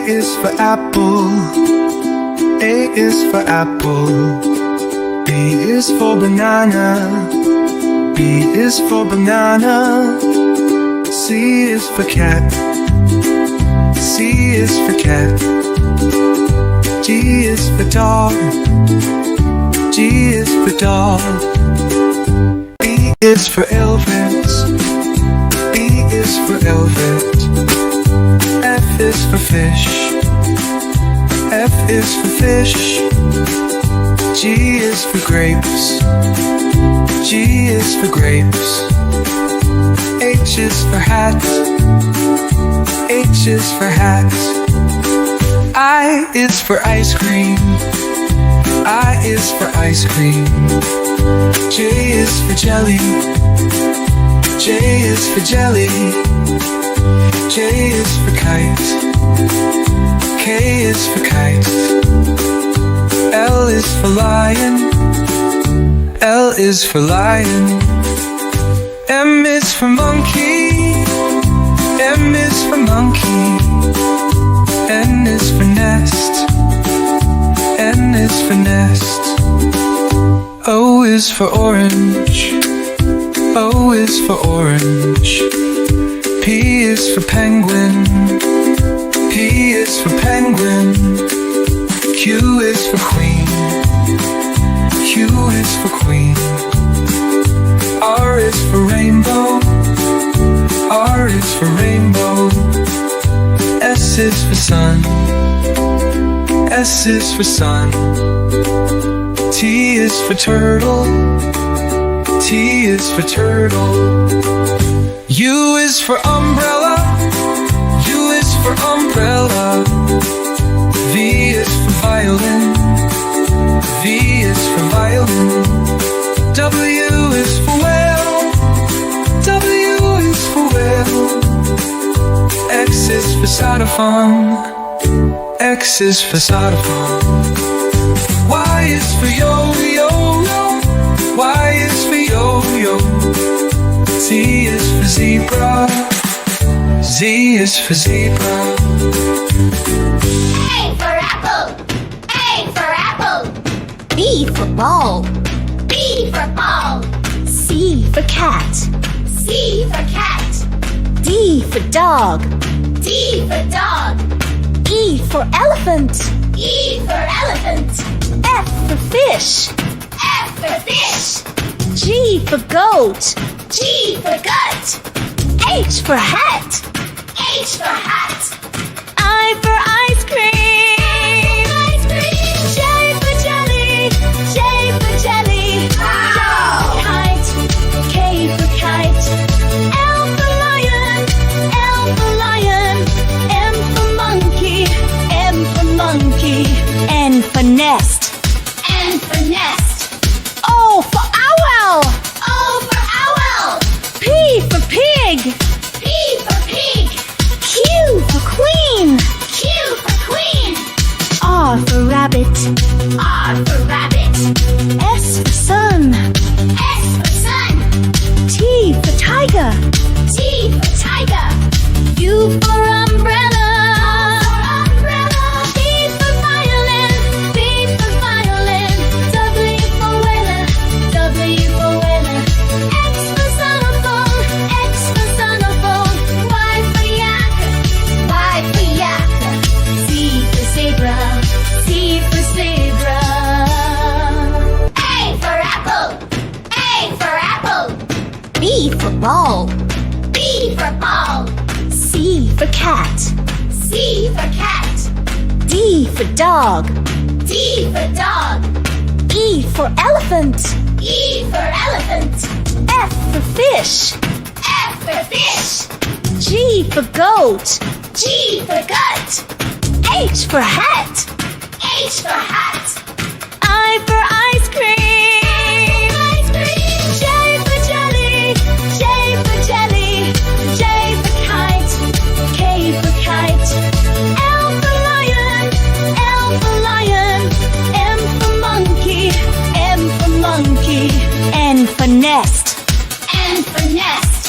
is for apple. A is for apple. B is for banana. B is for banana. C is for cat. C is for cat. G is for dog. G is for dog. E is for elephant. E is for elephant. F is for fish. F is for fish. G is for grapes. G is for grapes. H is for hat. H is for hat. I is for ice cream. I is for ice cream. J is for jelly. J is for jelly. K is for kite. K is for kite. L is for lion. L is for lion. M is for monkey. M is for monkey. N is for nest. N is for nest. O is for orange. O is for orange. P is for penguin. P is for penguin. Q is for queen. Q is for queen. R is for rainbow. R is for rainbow. S is for sun. S is for sun. T is for turtle. T is for turtle. U is for umbrella. U is for umbrella. V is for violin. V is for violin. W is for whale. W is for whale. X is for xylophone. X is for xylophone. Y is for yo-yo. Y is for yo-yo. Z is for zebra. Z is for zebra. A for apple. A for apple. B for ball. B for ball. C for cat. C for cat. D for dog. D for dog. E for elephant. E for elephant. F for fish. F for fish. G for goat. G for gut. H for hat. H for hat. I for ice cream. Ice cream. J for jelly. J for jelly. Wow. Kite. K for kite. L for lion. L for lion. M for monkey. M for monkey. N for nest. N for nest. O for owl. O for owl. P for pig. P for pig. Q for queen. Q for queen. R for rabbit. R for rabbit. S for sun. S for sun. T for tiger. T for tiger. U for umbrella. Umbrella. V for violin. V for violin. W for whaler. W for whaler. X for xylophone. X for xylophone. Y for yak. Y for yak. Z for zebra. Z for zebra. A for apple. A for apple. B for ball. B for ball. C for cat. C for cat. D for dog. D for dog. E for elephant. E for elephant. F for fish. F for fish. G for goat. G for gut. H for hat. H for hat. I for ice cream. Ice cream. J for jelly. J for jelly. J for kite. K for kite. L for lion. L for lion. M for monkey. M for monkey. N for nest. N for nest.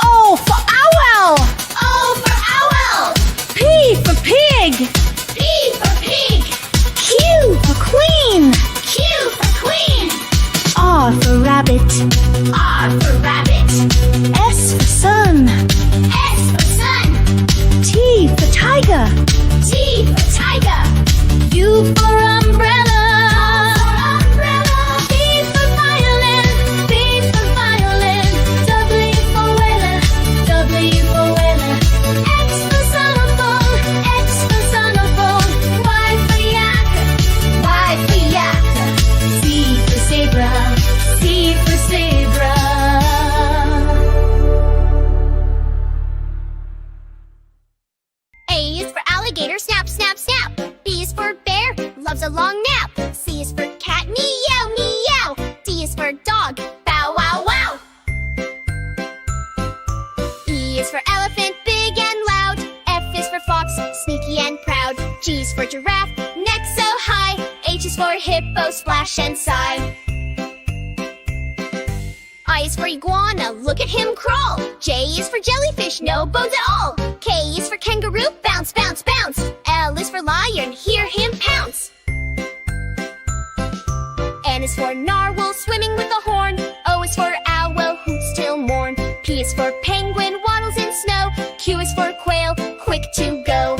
O for owl. O for owl. P for pig. alligator, snap, snap, snap. B is for bear, loves a long nap. C is for cat, meow, meow. D is for dog, bow, wow, wow. E is for elephant, big and loud. F is for fox, sneaky and proud. G is for giraffe, neck so high. H is for hippo, splash and sigh. I is for iguana, look at him crawl. J is for jellyfish, no bones at all. K is for kangaroo, bounce, bounce, bounce. L is for lion, hear him pounce. N is for narwhal, swimming with a horn. O is for owl, hoots till morn. P is for penguin, waddles in snow. Q is for quail, quick to go.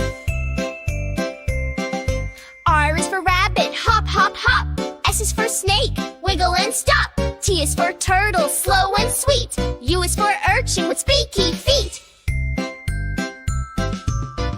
R is for rabbit, hop, hop, hop. S is for snake, wiggle and stop. T is for turtle, slow and sweet. U is for urchin with spiky feet.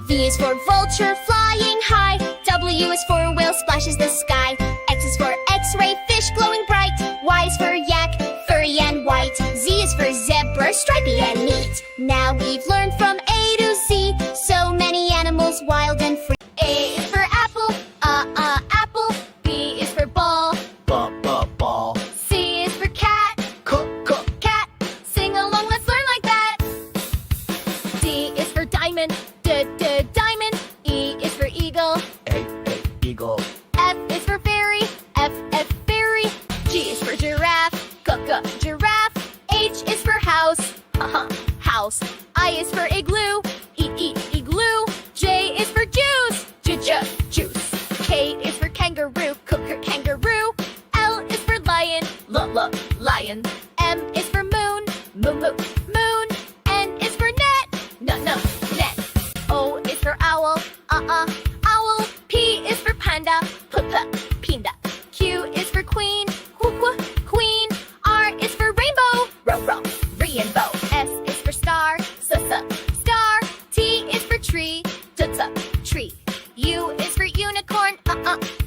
V is for vulture, flying high. W is for whale, splashes the sky. X is for x-ray, fish glowing bright. Y is for yak, furry and white. Z is for zebra, stripy and neat. Now we've learned from A to Z, so many animals, wild and free. A is for apple, apple. B is for ball, ball. C is for cat, cat. Sing along, let's learn like that. D is for diamond, diamond. E is for eagle, Eagle. F is for fairy, F, fairy. G is for giraffe, giraffe. H is for house, house. I is for igloo, igloo. J is for juice, juice. K is for kangaroo, kangaroo. L is for lion, lion. M is for moon, moon. N is for net, net. O is for owl, owl. P is for panda, pinda. Q is for queen, queen. R is for rainbow, rainbow. S is for star, star. T is for tree, tree. U is for unicorn,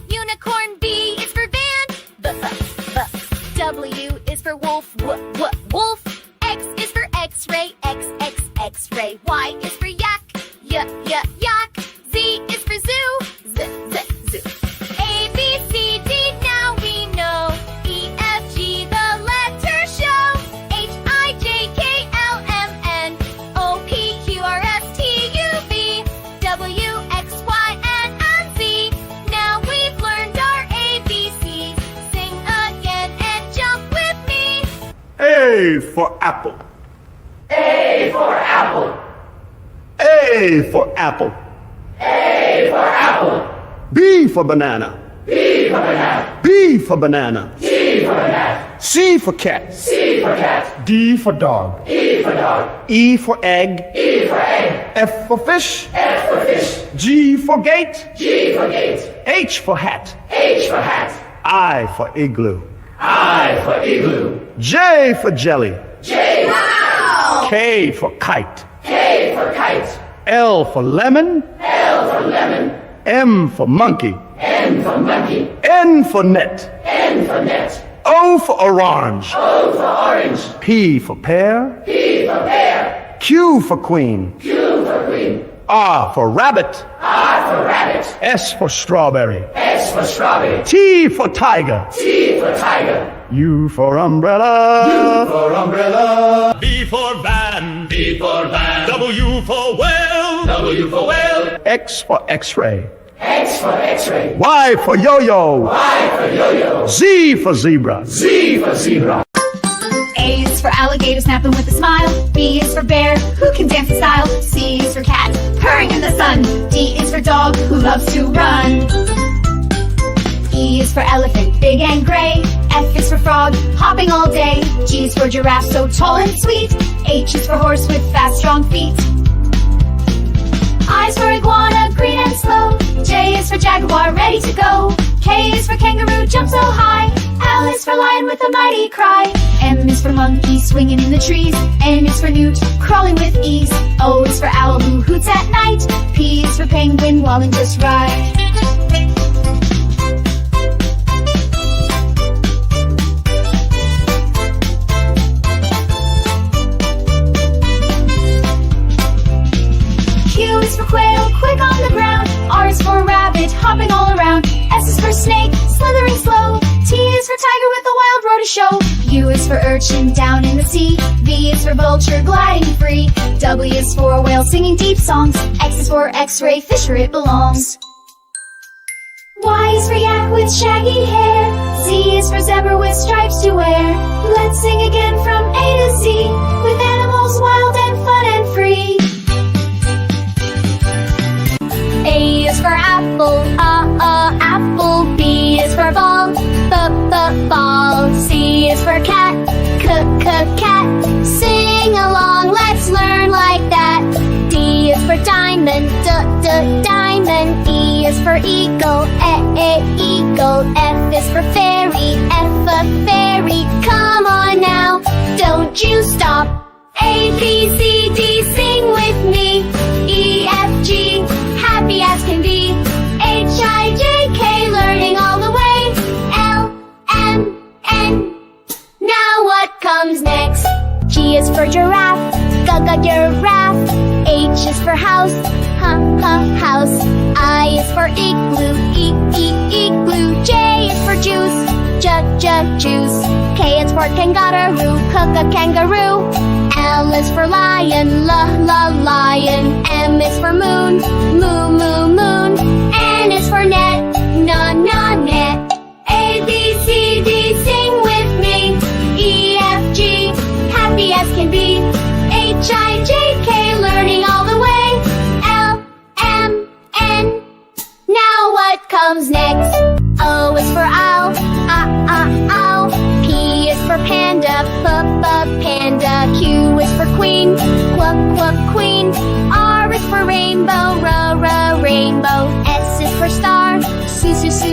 unicorn. B is for van, the. W is for wolf, wolf. X is for x-ray, x-ray. Y is for yak, yak. Z is for zoo, zoo. A, B, C, D, now we know. E, F, G, the letters show. H, I, J, K, L, M, N. O, P, Q, R, S, T, U, V. W, X, Y, and Z. Now we've learned our ABCs. Sing again and jump with me. A for apple. A for apple. A for apple. A for apple. B for banana. B for banana. B for banana. C for banana. C for cat. C for cat. D for dog. E for dog. E for egg. E for egg. F for fish. F for fish. G for gate. G for gate. H for hat. H for hat. I for igloo. I for igloo. J for jelly. J for K for kite. K for kite. L for lemon. L for lemon. M for monkey. N for monkey. N for net. N for net. O for orange. O for orange. P for pear. P for pear. Q for queen. Q for queen. R for rabbit. R for rabbit. S for strawberry. S for strawberry. T for tiger. T for tiger. U for umbrella. For umbrella. V for van. V for van. W for whale. W for whale. X for x-ray. X for x-ray. Y for yo-yo. Y for yo-yo. Z for zebra. Z for zebra. A is for alligator, snapping with a smile. B is for bear, who can dance in style. C is for cat, purring in the sun. D is for dog, who loves to run. E is for elephant, big and gray. F is for frog, hopping all day. G is for giraffe, so tall and sweet. H is for horse with fast, strong feet. I is for iguana, green and slow. J is for jaguar, ready to go. K is for kangaroo, jump so high. L is for lion with a mighty cry. M is for monkey, swinging in the trees. N is for newt, crawling with ease. O is for owl, who hoots at night. P is for penguin, walling just right. Q is for quail, quick on the ground. R is for rabbit, hopping all around. S is for snake, slithering slow. T is for tiger with a wild road to show. U is for urchin, down in the sea. V is for vulture, gliding free. W is for whale, singing deep songs. X is for x-ray, fish where it belongs. Y is for yak with shaggy hair. Z is for zebra with stripes to wear. Let's sing again from A to Z, with animals wild and fun and free. A is for apple, apple. B is for ball, ball. C is for cat, cat. Sing along, let's learn like that. D is for diamond, diamond. E is for eagle, eagle. F is for fairy, fairy. Come on now, don't you stop. A, B, C, D, sing with me. E, F, G, happy as can be. H, I, J, K, learning all the way. L, M, N. Now what comes next? G is for giraffe, giraffe. H is for house, house. I is for igloo, igloo. J is for juice, juice. K is for kangaroo, kangaroo. L is for lion, lion. M is for moon, moon. N is for net, net. A, B, C, D, sing with me. E, F, G, happy as can be. H, I, J, K, learning all the way. L, M, N. Now what comes next? O is for owl, owl. P is for panda, panda. Q is for queen, queen. R is for rainbow, rainbow. S is for star,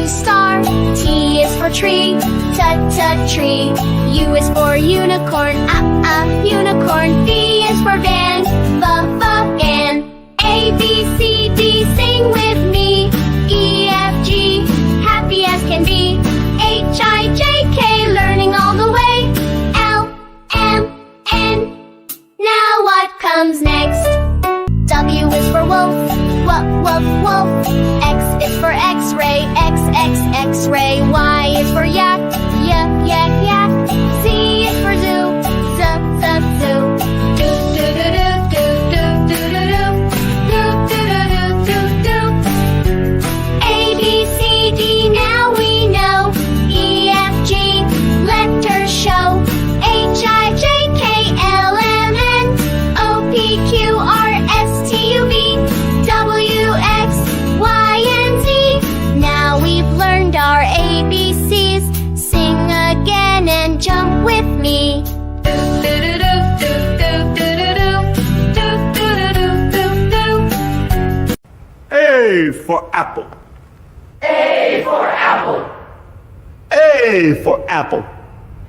star. T is for tree, tree. U is for unicorn, unicorn. V is for van, van. A, B, C, D, sing with me. E, F, G, happy as can be. H, I, J, K, learning all the way. L, M, N. Now what comes next? W is for wolf, wolf. X is for x-ray, x-ray. Y is for yak, yak. Z is for zoo, zoo. A, B, C, D, now we know. E, F, G, letters show. H, I, J, K, L, M, N. O, P, Q, R, S, T, U, V, W, X, Y, and Z. Now we've learned our ABCs. Sing again and jump with me. A for apple. A for apple. A for apple.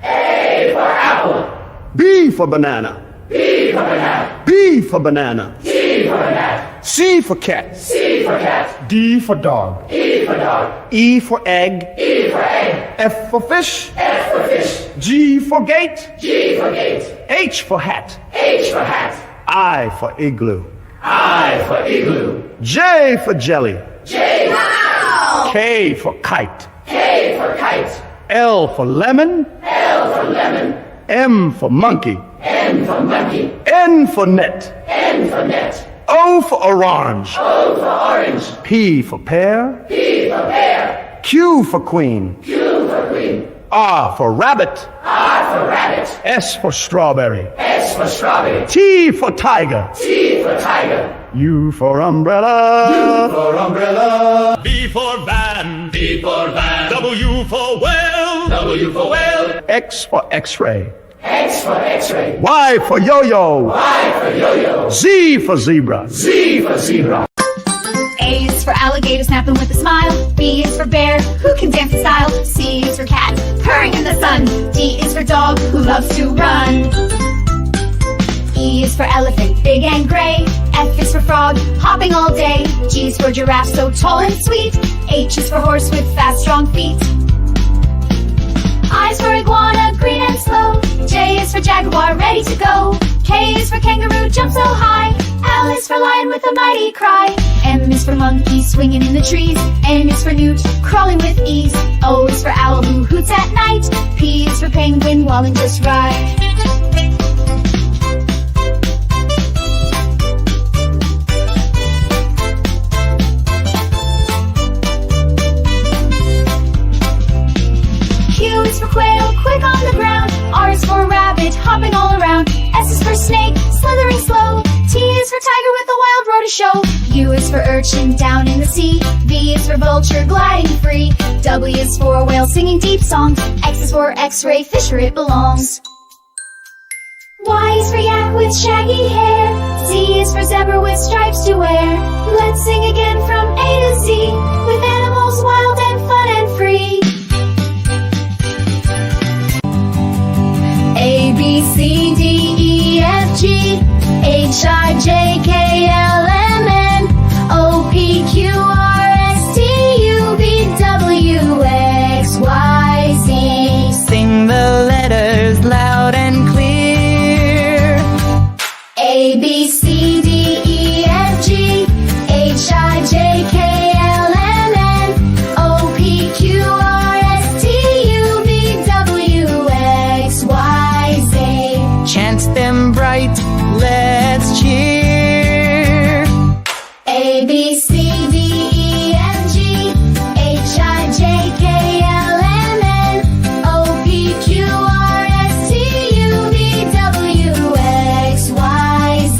A for apple. B for banana. B for banana. B for banana. C for banana. C for cat. C for cat. D for dog. E for dog. E for egg. E for egg. F for fish. F for fish. G for gate. G for gate. H for hat. H for hat. I for igloo. I for igloo. J for jelly. J. Wow. K for kite. K for kite. L for lemon. L for lemon. M for monkey. N for monkey. N for net. N for net. O for orange. O for orange. P for pear. P for pear. Q for queen. Q for queen. R for rabbit. R for rabbit. S for strawberry. S for strawberry. T for tiger. T for tiger. U for umbrella. For umbrella. V for van. V for van. W for well. W for whale. X for x-ray. X for x-ray. Y for yo-yo. Y for yo-yo. Z for zebra. Z for zebra. A is for alligator snapping with a smile. B is for bear, who can dance in style. C is for cat, purring in the sun. D is for dog, who loves to run. E is for elephant, big and gray. F is for frog, hopping all day. G is for giraffe, so tall and sweet. H is for horse with fast, strong feet. I is for iguana, green and slow. J is for jaguar, ready to go. K is for kangaroo, jump so high. L is for lion with a mighty cry. M is for monkey, swinging in the trees. N is for newt, crawling with ease. O is for owl who hoots at night. P is for penguin, walling just right. Q is for quail, quick on the ground. R is for rabbit, hopping all around. S is for snake, slithering slow. T is for tiger with a wild roar to show. U is for urchin, down in the sea. V is for vulture, gliding free. W is for whale, singing deep songs. X is for x-ray, fish where it belongs. Y is for yak with shaggy hair. Z is for zebra with stripes to wear. Let's sing again from A to Z, with animals wild and fun and free. A, B, C, D, E, F, G, H, I, J, K, L, M, N, O, P, Q, R, S, T, U, V, W, X, Y, Z. Sing the letters loud and clear. A, B, C, D, E, F, G, H, I, J, K, L, M, N, O, P, Q, R, S, T, U, V, W, X, Y, Z. Chant them bright, let's cheer. A, B, C, D, E, F, G, H, I, J, K, L, M, N, O, P, Q, R, S, T, U, V, W, X, Y, Z.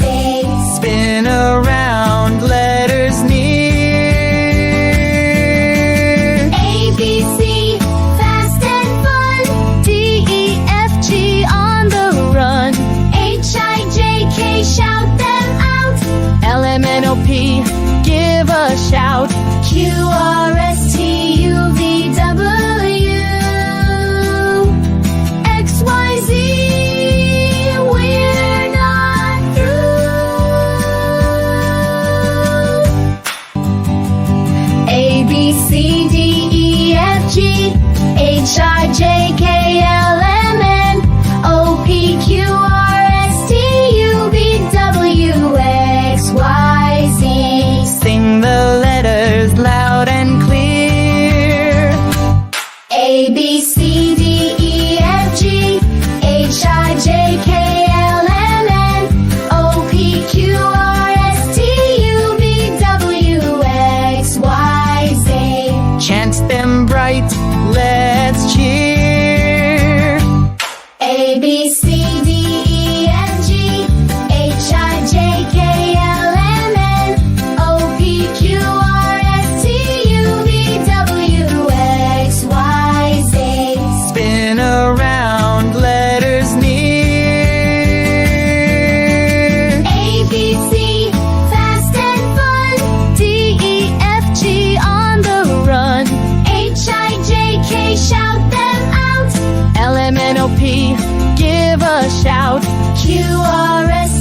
Spin around, letters near. A, B, C, fast and fun. D, E, F, G, on the run. H, I, J, K, shout them out. L, M, N, O, P, give a shout. Q, R, S, T, U, V, W, X, Y, Z. We're not through. A, B, C, D, E, F, G, H, I, J, K, L, M, N, O, P, Q, R, S, T, U, V, W, X, Y, Z. Sing the letters loud and clear. A, B, C, D, E, F, G, H, I, J, K, L, M, N, O, P, Q, R, S, T, U, V, W, X, Y, Z. Chant them bright, let's cheer. A, B, C, D, E, F, G, H, I, J, K, L, M, N, O, P, Q, R, S, T, U, V, W, X, Y, Z. Spin around, letters near. A, B, C, fast and fun. D, E, F, G, on the run. H, I, J, K, shout them out. L, M, N, O, P, give a shout. Q, R, S,